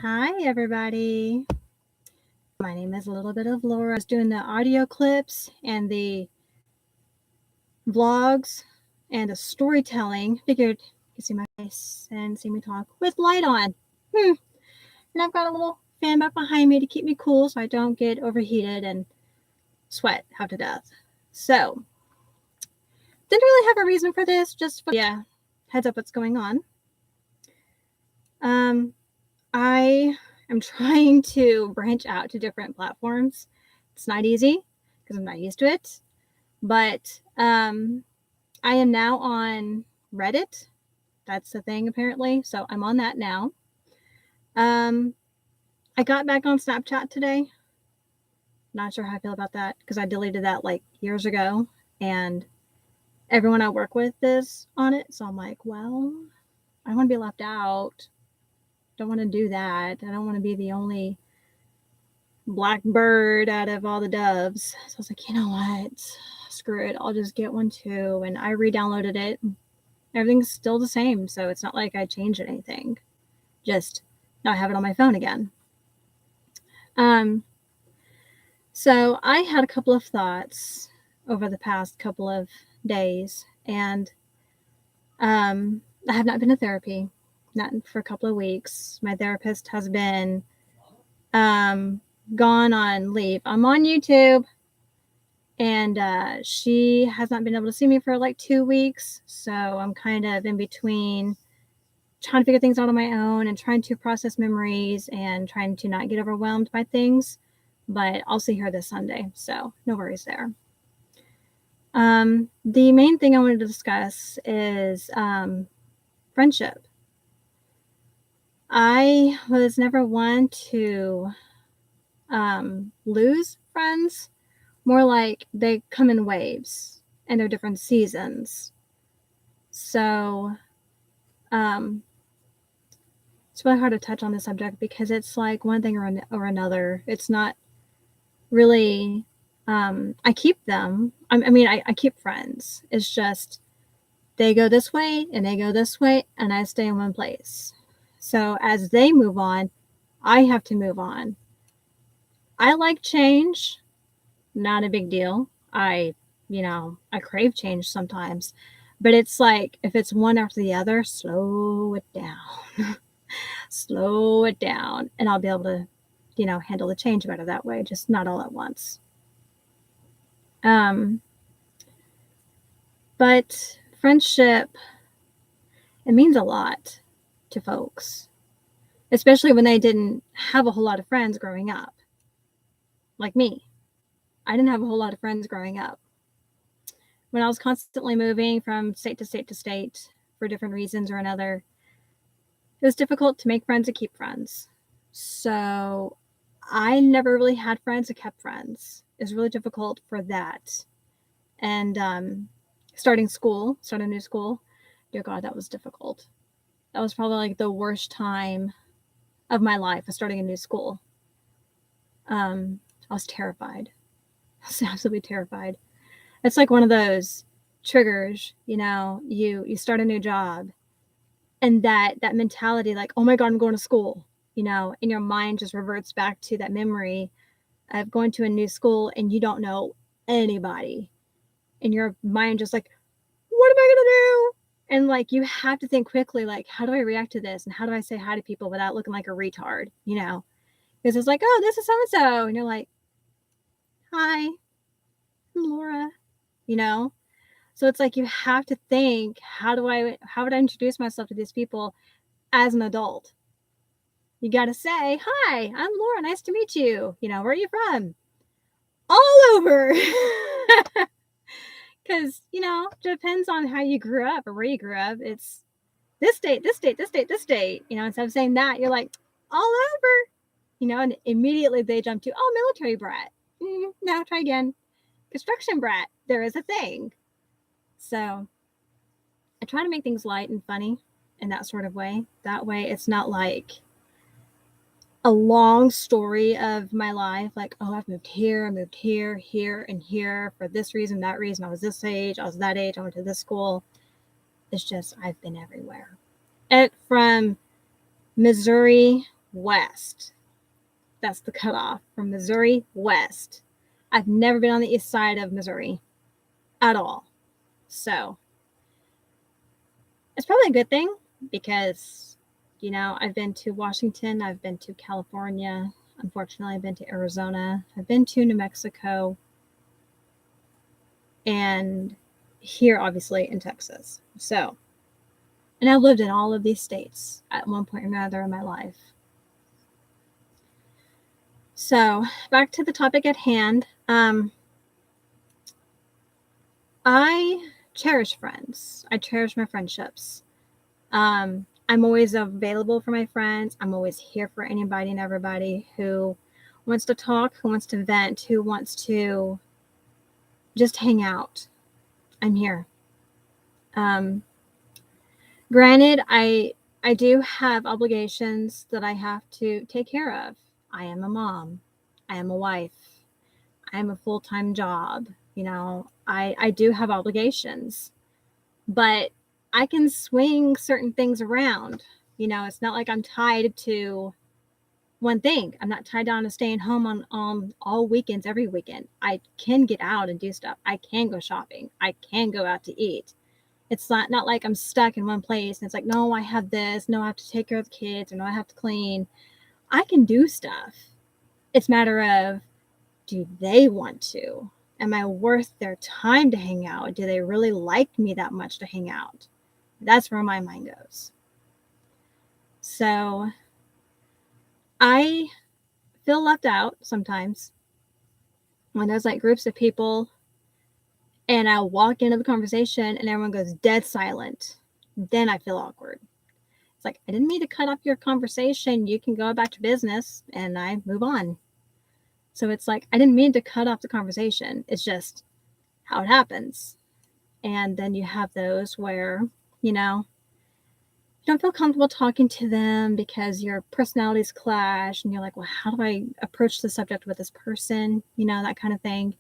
Hi, everybody. My name is Littlebitoflaura. I was doing the audio clips and the vlogs and the storytelling. Figured you could see my face and see me talk with light on. And I've got a little fan back behind me to keep me cool so I don't get overheated and sweat half to death. So, didn't really have a reason for this, just heads up what's going on. I am trying to branch out to different platforms. It's not easy because I'm not used to it, but I am now on Reddit. That's the thing apparently, so I'm on that now. I got back on Snapchat today. Not sure how I feel about that because I deleted that like years ago, and everyone I work with is on it, so I'm like, well, I don't want to be left out. Don't want to do that. I don't want to be the only black bird out of all the doves. So I was like, you know what? Screw it. I'll just get one too. And I re-downloaded it. Everything's still the same. So it's not like I changed anything. Just now I have it on my phone again. So I had a couple of thoughts over the past couple of days, and I have not been to therapy, not for a couple of weeks. My therapist has been gone on leave. I'm on YouTube, and she has not been able to see me for like 2 weeks. So I'm kind of in between trying to figure things out on my own and trying to process memories and trying to not get overwhelmed by things. But I'll see her this Sunday, so no worries there. The main thing I wanted to discuss is friendship. I was never one to lose friends. More like they come in waves and they're different seasons. So it's really hard to touch on this subject because it's like one thing or another. It's not really I keep them. I keep friends. It's just they go this way and they go this way and I stay in one place. So as they move on, I have to move on. I like change. Not a big deal. I crave change sometimes, but it's like if it's one after the other, slow it down. Slow it down, and I'll be able to, handle the change better that way, just not all at once. But friendship, it means a lot to folks, especially when they didn't have a whole lot of friends growing up. Like me. I didn't have a whole lot of friends growing up. When I was constantly moving from state to state to state for different reasons or another, it was difficult to make friends and keep friends. So I never really had friends that kept friends. It was really difficult for that. And starting a new school, dear God, that was difficult. That was probably like the worst time of my life, was starting a new school. I was terrified. I was absolutely terrified. It's like one of those triggers, you start a new job and that mentality, like, oh my God, I'm going to school, and your mind just reverts back to that memory of going to a new school and you don't know anybody. And your mind just like, what am I going to do? And like, you have to think quickly, like, how do I react to this? And how do I say hi to people without looking like a retard, Because it's like, oh, this is so-and-so. And you're like, hi, I'm Laura, So it's like you have to think, how would I introduce myself to these people as an adult? You got to say, hi, I'm Laura. Nice to meet you. Where are you from? All over. Because, depends on how you grew up or where you grew up. It's this state, this state, this state, this state. Instead of saying that, you're like, all over. And immediately they jump to, oh, military brat. No, try again. Construction brat. There is a thing. So I try to make things light and funny in that sort of way. That way it's not like a long story of my life, like, oh, I've moved here, here, and here for this reason, that reason. I was this age, I was that age, I went to this school. It's just, I've been everywhere. From Missouri, west. That's the cutoff, from Missouri west. I've never been on the east side of Missouri at all. So it's probably a good thing because, I've been to Washington, I've been to California, unfortunately, I've been to Arizona, I've been to New Mexico, and here, obviously, in Texas. So, and I've lived in all of these states at one point or another in my life. So, back to the topic at hand. I cherish friends. I cherish my friendships. I'm always available for my friends. I'm always here for anybody and everybody who wants to talk, who wants to vent, who wants to just hang out. I'm here. Granted, I do have obligations that I have to take care of. I am a mom. I am a wife. I am a full-time job. I do have obligations, but I can swing certain things around. It's not like I'm tied to one thing. I'm not tied down to staying home on all weekends, every weekend. I can get out and do stuff. I can go shopping. I can go out to eat. It's not like I'm stuck in one place and it's like, no, I have this. No, I have to take care of the kids, or no, I have to clean. I can do stuff. It's a matter of, do they want to? Am I worth their time to hang out? Do they really like me that much to hang out? That's where my mind goes. So I feel left out sometimes when there's like groups of people and I walk into the conversation and everyone goes dead silent. Then I feel awkward. It's like, I didn't mean to cut off your conversation. You can go back to business, and I move on. So it's like, I didn't mean to cut off the conversation. It's just how it happens. And then you have those where, you don't feel comfortable talking to them because your personalities clash, and you're like, well, how do I approach the subject with this person? That kind of thing.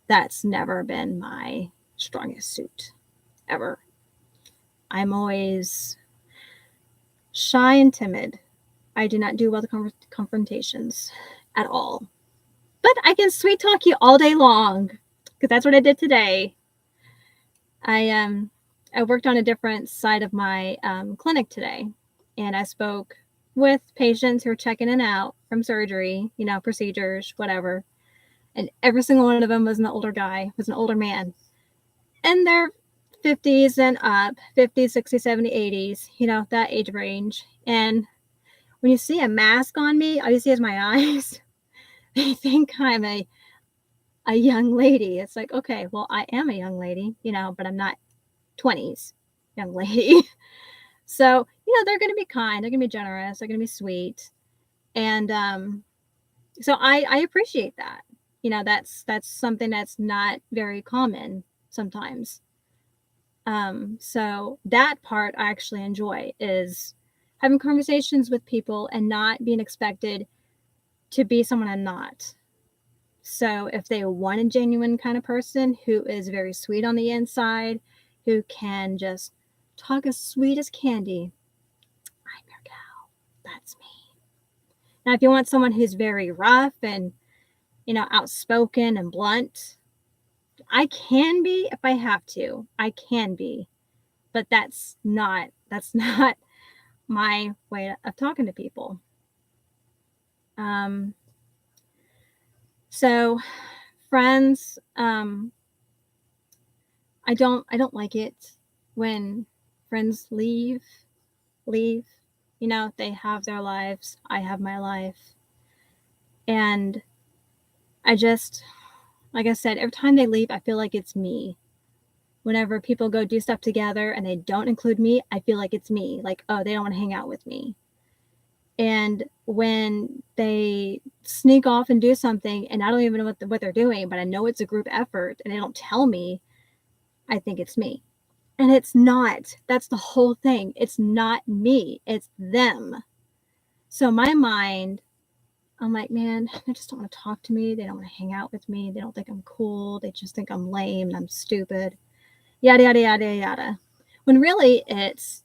That's never been my strongest suit, ever. I'm always shy and timid. I do not do well with confrontations at all. But I can sweet talk you all day long, because that's what I did today. I worked on a different side of my clinic today, and I spoke with patients who were checking in and out from surgery, procedures, whatever. And every single one of them was an older guy, was an older man. And they're 50s and up, 50s, 60s, 70s, 80s, that age range. And when you see a mask on me, all you see is my eyes. They think I'm a young lady. It's like, okay, well, I am a young lady, but I'm not 20s young lady. So, they're going to be kind. They're going to be generous. They're going to be sweet. And so I appreciate that. That's something that's not very common sometimes. So that part I actually enjoy, is having conversations with people and not being expected to be someone I'm not. So if they want a genuine kind of person who is very sweet on the inside, who can just talk as sweet as candy, I'm your gal. That's me. Now, if you want someone who's very rough and, outspoken and blunt, I can be if I have to. I can be. But that's not my way of talking to people. So friends, I don't like it when friends leave. They have their lives, I have my life. And I just, like I said, every time they leave, I feel like it's me. Whenever people go do stuff together and they don't include me, I feel like it's me. Like, oh, they don't want to hang out with me. And when they sneak off and do something and I don't even know what they're doing, but I know it's a group effort and they don't tell me, I think it's me. And it's not. That's the whole thing. It's not me. It's them. So my mind, I'm like, man, they just don't want to talk to me. They don't want to hang out with me. They don't think I'm cool. They just think I'm lame and I'm stupid. Yada, yada, yada, yada. When really it's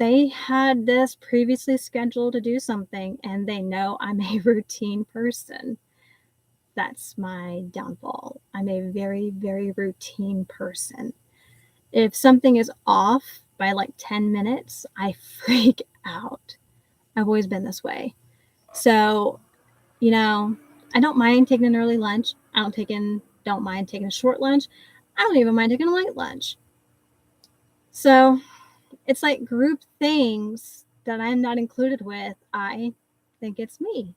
they had this previously scheduled to do something, and they know I'm a routine person. That's my downfall. I'm a very, very routine person. If something is off by like 10 minutes, I freak out. I've always been this way. So, you know, I don't mind taking an early lunch. I don't mind taking a short lunch. I don't even mind taking a late lunch. So it's like group things that I'm not included with. I think it's me,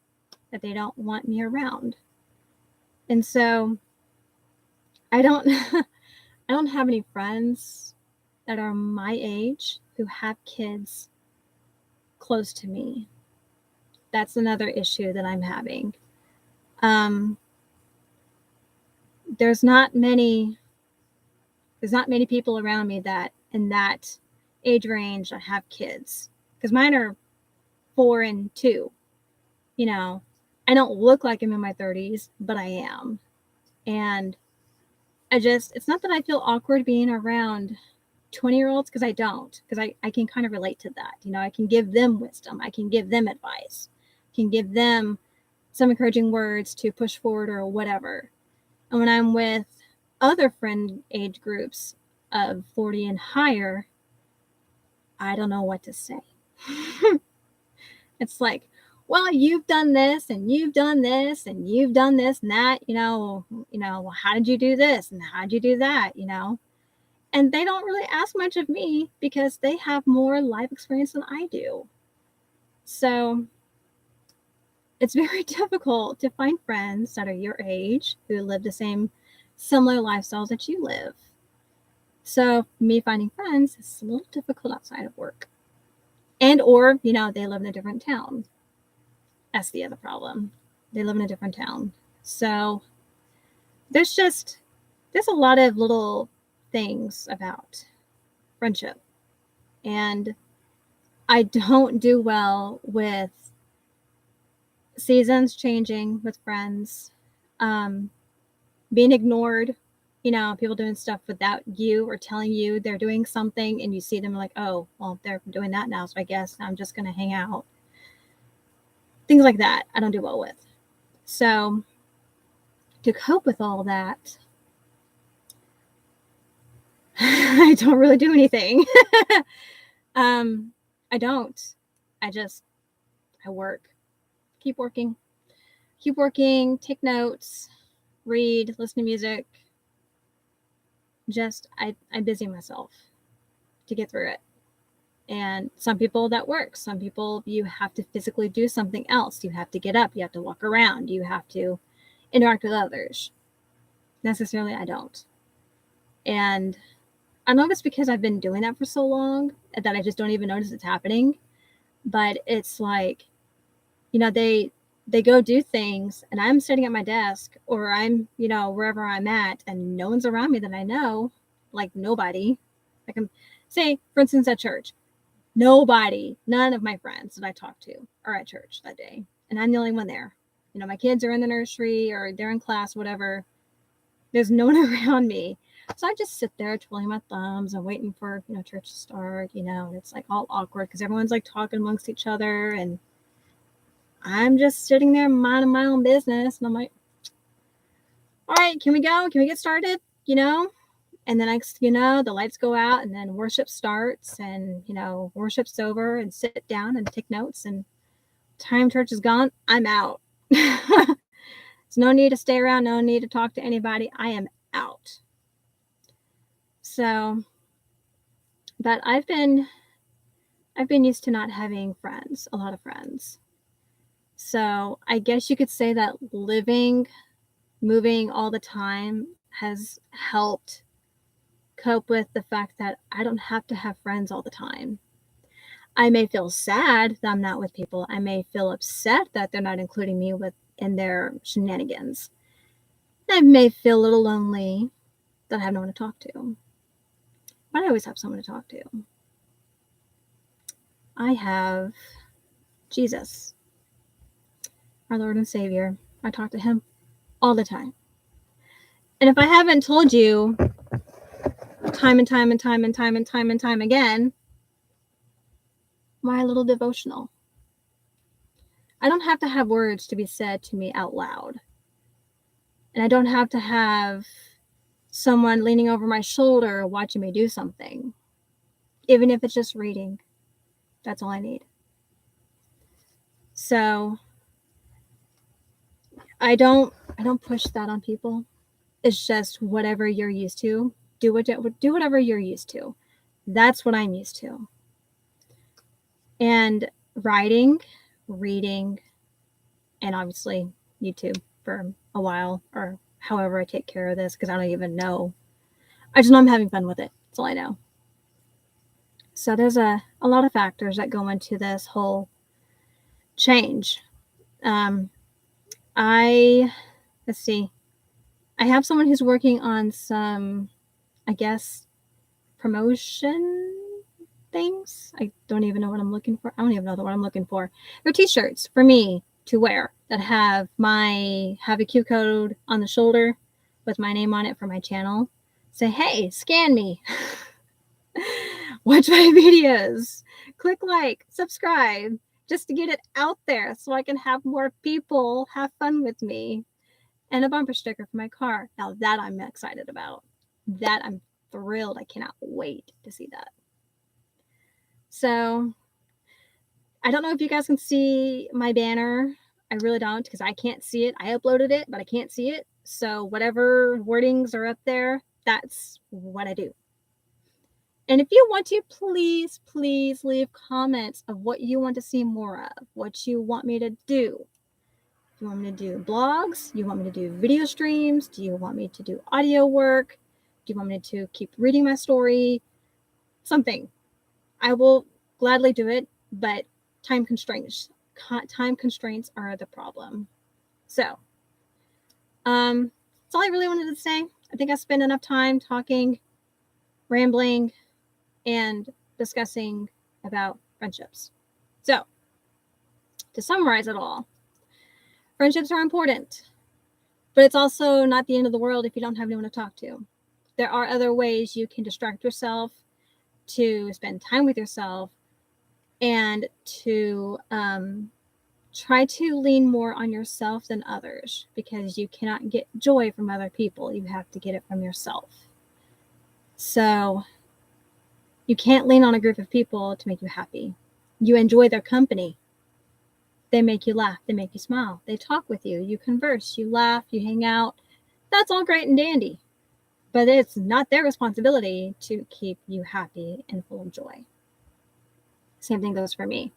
that they don't want me around. And so I don't I don't have any friends that are my age who have kids close to me. That's another issue that I'm having. There's not many people around me that in that age range that have kids, because mine are 4 and 2. You know, I don't look like I'm in my 30s, but I am. And it's not that I feel awkward being around 20-year-olds, because I don't, because I can kind of relate to that. You know, I can give them wisdom. I can give them advice. I can give them some encouraging words to push forward or whatever. And when I'm with other friend age groups of 40 and higher, I don't know what to say. It's like, well, you've done this and you've done this and you've done this and that, well, how did you do this and how did you do that, And they don't really ask much of me because they have more life experience than I do. So it's very difficult to find friends that are your age who live the same similar lifestyles that you live. So me finding friends is a little difficult outside of work. Or they live in a different town. That's the other problem. They live in a different town. So there's a lot of little things about friendship. And I don't do well with seasons changing with friends, being ignored, people doing stuff without you or telling you they're doing something, and you see them like, oh, well, they're doing that now, so I guess I'm just going to hang out. Things like that I don't do well with. So to cope with all that, I don't really do anything. I don't. I work. Keep working, take notes, read, listen to music. I busy myself to get through it. And some people that works. Some people you have to physically do something else. You have to get up, you have to walk around, you have to interact with others. Necessarily, I don't. And I don't know if it's because I've been doing that for so long that I just don't even notice it's happening. But it's like, they go do things and I'm sitting at my desk, or I'm, wherever I'm at, and no one's around me that I know, like nobody. Like say, for instance, at church, none of my friends that I talk to are at church that day. And I'm the only one there. My kids are in the nursery or they're in class, whatever. There's no one around me. So I just sit there twiddling my thumbs and waiting for, church to start, and it's like all awkward because everyone's like talking amongst each other, and I'm just sitting there minding my own business. And I'm like, all right, can we go? Can we get started? And then next, the lights go out and then worship starts, and, worship's over, and sit down and take notes, and time church is gone. I'm out. There's no need to stay around. No need to talk to anybody. I am out. So, but I've been used to not having friends, a lot of friends. So I guess you could say that moving all the time has helped cope with the fact that I don't have to have friends all the time. I may feel sad that I'm not with people. I may feel upset that they're not including me in their shenanigans. I may feel a little lonely that I have no one to talk to. But I always have someone to talk to. I have Jesus, our Lord and Savior. I talk to him all the time. And if I haven't told you time and time again, my little devotional. I don't have to have words to be said to me out loud. And I don't have to have someone leaning over my shoulder watching me do something. Even if it's just reading. That's all I need. So I don't push that on people. It's just whatever you're used to. Do whatever you're used to. That's what I'm used to. And writing, reading, and obviously YouTube for a while, or however I take care of this, because I don't even know. I just know I'm having fun with it. That's all I know. So there's a lot of factors that go into this whole change. Let's see. I have someone who's working on some, I guess, promotion things. I don't even know what I'm looking for. I don't even know what I'm looking for. They're t-shirts for me to wear that have a Q code on the shoulder with my name on it for my channel. Say, hey, scan me. Watch my videos. Click like, subscribe, just to get it out there so I can have more people have fun with me. And a bumper sticker for my car. Now that I'm excited about. That I'm thrilled. I cannot wait to see that. So I don't know if you guys can see my banner. I really don't, because I can't see it. I uploaded it, but I can't see it. So whatever wordings are up there, that's what I do. And if you want to, please leave comments of what you want to see more of, what you want me to do. You want me to do blogs? You want me to do video streams? Do you want me to do audio work? Do you want me to keep reading my story? Something. I will gladly do it, but time constraints are the problem. So, that's all I really wanted to say. I think I spent enough time talking, rambling, and discussing about friendships. So, to summarize it all, friendships are important, but it's also not the end of the world if you don't have anyone to talk to. There are other ways you can distract yourself, to spend time with yourself, and to try to lean more on yourself than others, because you cannot get joy from other people. You have to get it from yourself. So you can't lean on a group of people to make you happy. You enjoy their company. They make you laugh. They make you smile. They talk with you. You converse. You laugh. You hang out. That's all great and dandy. But it's not their responsibility to keep you happy and full of joy. Same thing goes for me.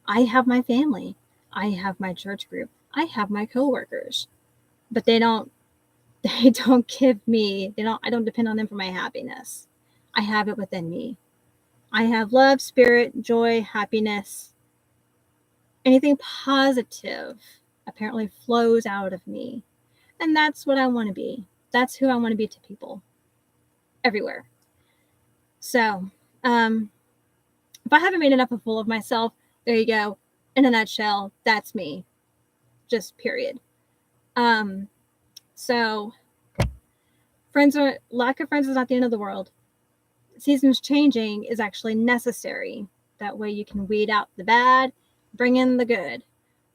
I have my family. I have my church group. I have my coworkers. But they don't give me, I don't depend on them for my happiness. I have it within me. I have love, spirit, joy, happiness. Anything positive apparently flows out of me. And that's what I want to be. That's who I want to be to people everywhere. So, if I haven't made enough of a fool of myself, there you go. In a nutshell, that's me. Just period. So lack of friends is not the end of the world. Seasons changing is actually necessary. That way you can weed out the bad, bring in the good.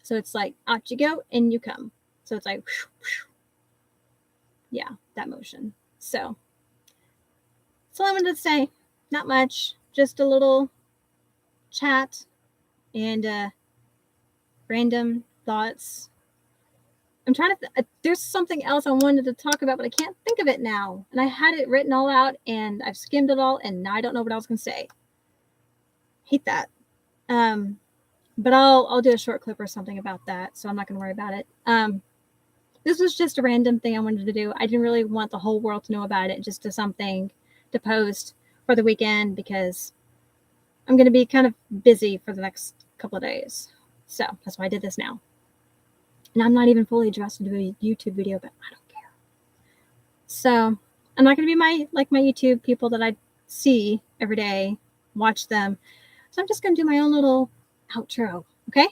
So it's like out you go and you come. So it's like, yeah, that motion. So that's all I wanted to say. Not much, just a little chat and random thoughts. I'm trying to there's something else I wanted to talk about, but I can't think of it now. And I had it written all out and I've skimmed it all and now I don't know what I was going to say. Hate that. But I'll do a short clip or something about that, so I'm not going to worry about it. This was just a random thing I wanted to do. I didn't really want the whole world to know about it, just something to post for the weekend, because I'm going to be kind of busy for the next couple of days. So that's why I did this now. And I'm not even fully dressed to do a YouTube video, but I don't care. So I'm not going to be my YouTube people that I see every day, watch them. So I'm just going to do my own little outro. Okay?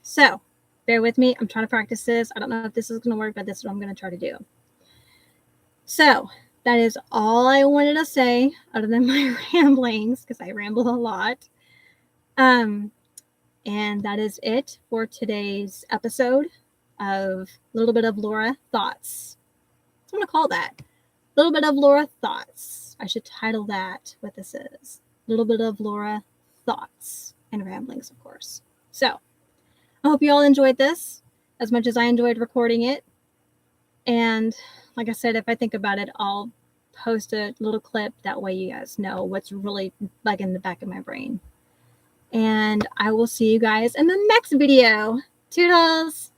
So bear with me. I'm trying to practice this. I don't know if this is going to work, but this is what I'm going to try to do. So that is all I wanted to say, other than my ramblings, because I ramble a lot. And that is it for today's episode of Little Bit of Laura Thoughts. That's what I'm going to call that. Little Bit of Laura Thoughts. I should title that what this is. Little Bit of Laura Thoughts and Ramblings, of course. So, I hope you all enjoyed this as much as I enjoyed recording it. And like I said, if I think about it, I'll post a little clip. That way you guys know what's really like in the back of my brain. And I will see you guys in the next video. Toodles!